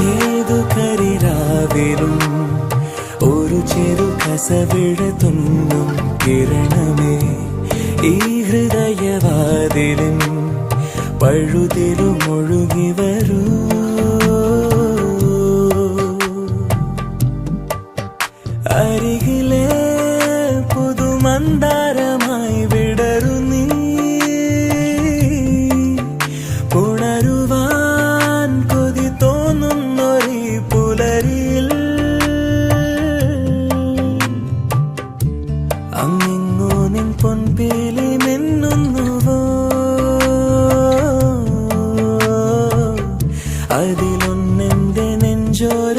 ഏതു കരിരാവിലും ഒരു ചെറു കസവിട തുന്നും കിരണമേ ഈ ഹൃദയവാതിലിൻ പഴുതിലും ഒഴുകി വരൂ. അരികിലെ പുതുമന്ദാരമായി വിടരു നീ, ഉണരുവാൻ കൊതി തോന്നുന്നൊരീ പുലരിയിൽ. അങ്ങിങ്ങോ നിൻ പൊൻപേലി മിന്നുന്നുവോ, അതിലൊന്നെന്റെ നെഞ്ചോര